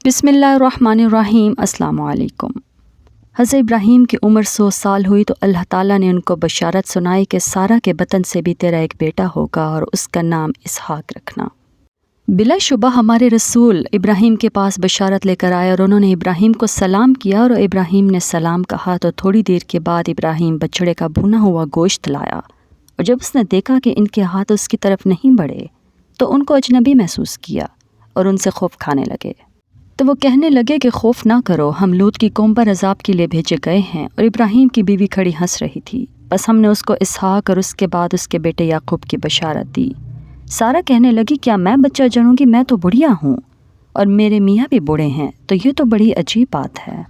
بسم اللہ الرحمن الرحیم۔ السلام علیکم۔ حضرت ابراہیم کی عمر 100 سال ہوئی تو اللہ تعالیٰ نے ان کو بشارت سنائی کہ سارہ کے بطن سے بھی تیرا ایک بیٹا ہوگا اور اس کا نام اسحاق رکھنا۔ بلا شبہ ہمارے رسول ابراہیم کے پاس بشارت لے کر آئے اور انہوں نے ابراہیم کو سلام کیا اور ابراہیم نے سلام کہا تو تھوڑی دیر کے بعد ابراہیم بچڑے کا بھونا ہوا گوشت لایا، اور جب اس نے دیکھا کہ ان کے ہاتھ اس کی طرف نہیں بڑھے تو ان کو اجنبی محسوس کیا اور ان سے خوف کھانے لگے۔ تو وہ کہنے لگے کہ خوف نہ کرو، ہم لوط کی قوم پر عذاب کے لیے بھیجے گئے ہیں۔ اور ابراہیم کی بیوی کھڑی ہنس رہی تھی، بس ہم نے اس کو اسحاق اور اس کے بعد اس کے بیٹے یعقوب کی بشارت دی۔ سارہ کہنے لگی کیا میں بچہ جنوں گی؟ میں تو بڑھیا ہوں اور میرے میاں بھی بوڑھے ہیں، تو یہ تو بڑی عجیب بات ہے۔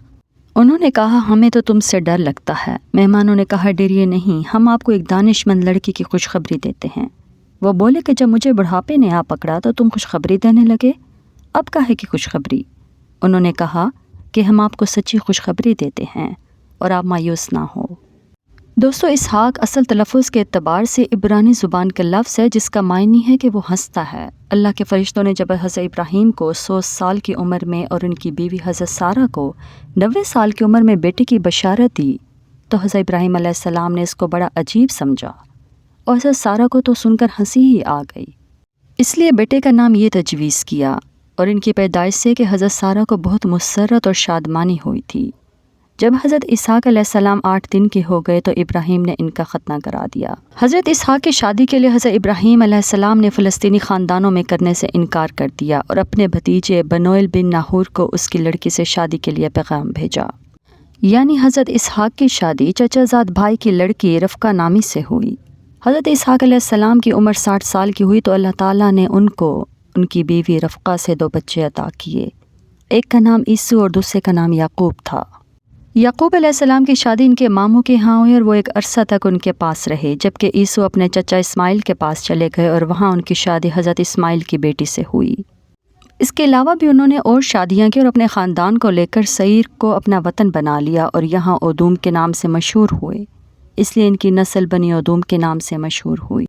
انہوں نے کہا ہمیں تو تم سے ڈر لگتا ہے۔ مہمانوں نے کہا ڈریے نہیں، ہم آپ کو ایک دانش مند لڑکی کی خوشخبری دیتے ہیں۔ وہ بولے کہ جب مجھے بڑھاپے نے آ پکڑا تو تم خوشخبری دینے لگے، اب کاہے کی خوشخبری؟ انہوں نے کہا کہ ہم آپ کو سچی خوشخبری دیتے ہیں اور آپ مایوس نہ ہو۔ دوستو، اسحاق اصل تلفظ کے اعتبار سے عبرانی زبان کا لفظ ہے جس کا معنی ہے کہ وہ ہنستا ہے۔ اللہ کے فرشتوں نے جب حضرت ابراہیم کو 100 سال کی عمر میں اور ان کی بیوی حضرت سارہ کو 90 سال کی عمر میں بیٹے کی بشارت دی تو حضرت ابراہیم علیہ السلام نے اس کو بڑا عجیب سمجھا اور حضرت سارہ کو تو سن کر ہنسی ہی آ گئی، اس لیے بیٹے کا نام یہ تجویز کیا۔ اور ان کی پیدائش سے کہ حضرت سارہ کو بہت مسرت اور شادمانی ہوئی تھی۔ جب حضرت اسحاق علیہ السلام 8 دن کے ہو گئے تو ابراہیم نے ان کا ختنہ کرا دیا۔ حضرت اسحاق کی شادی کے لیے حضرت ابراہیم علیہ السلام نے فلسطینی خاندانوں میں کرنے سے انکار کر دیا اور اپنے بھتیجے بنوئیل بن ناہور کو اس کی لڑکی سے شادی کے لیے پیغام بھیجا۔ یعنی حضرت اسحاق کی شادی چچا زاد بھائی کی لڑکی رفقہ نامی سے ہوئی۔ حضرت اسحاق علیہ السلام کی عمر 60 سال کی ہوئی تو اللہ تعالیٰ نے ان کو ان کی بیوی رفقہ سے 2 بچے عطا کیے، ایک کا نام عیسو اور دوسرے کا نام یعقوب تھا۔ یعقوب علیہ السلام کی شادی ان کے ماموں کے ہاں ہوئی اور وہ ایک عرصہ تک ان کے پاس رہے، جبکہ عیسو اپنے چچا اسماعیل کے پاس چلے گئے اور وہاں ان کی شادی حضرت اسماعیل کی بیٹی سے ہوئی۔ اس کے علاوہ بھی انہوں نے اور شادیاں کی اور اپنے خاندان کو لے کر سعیر کو اپنا وطن بنا لیا اور یہاں ادوم کے نام سے مشہور ہوئے، اس لیے ان کی نسل بنی ادوم کے نام سے مشہور ہوئی۔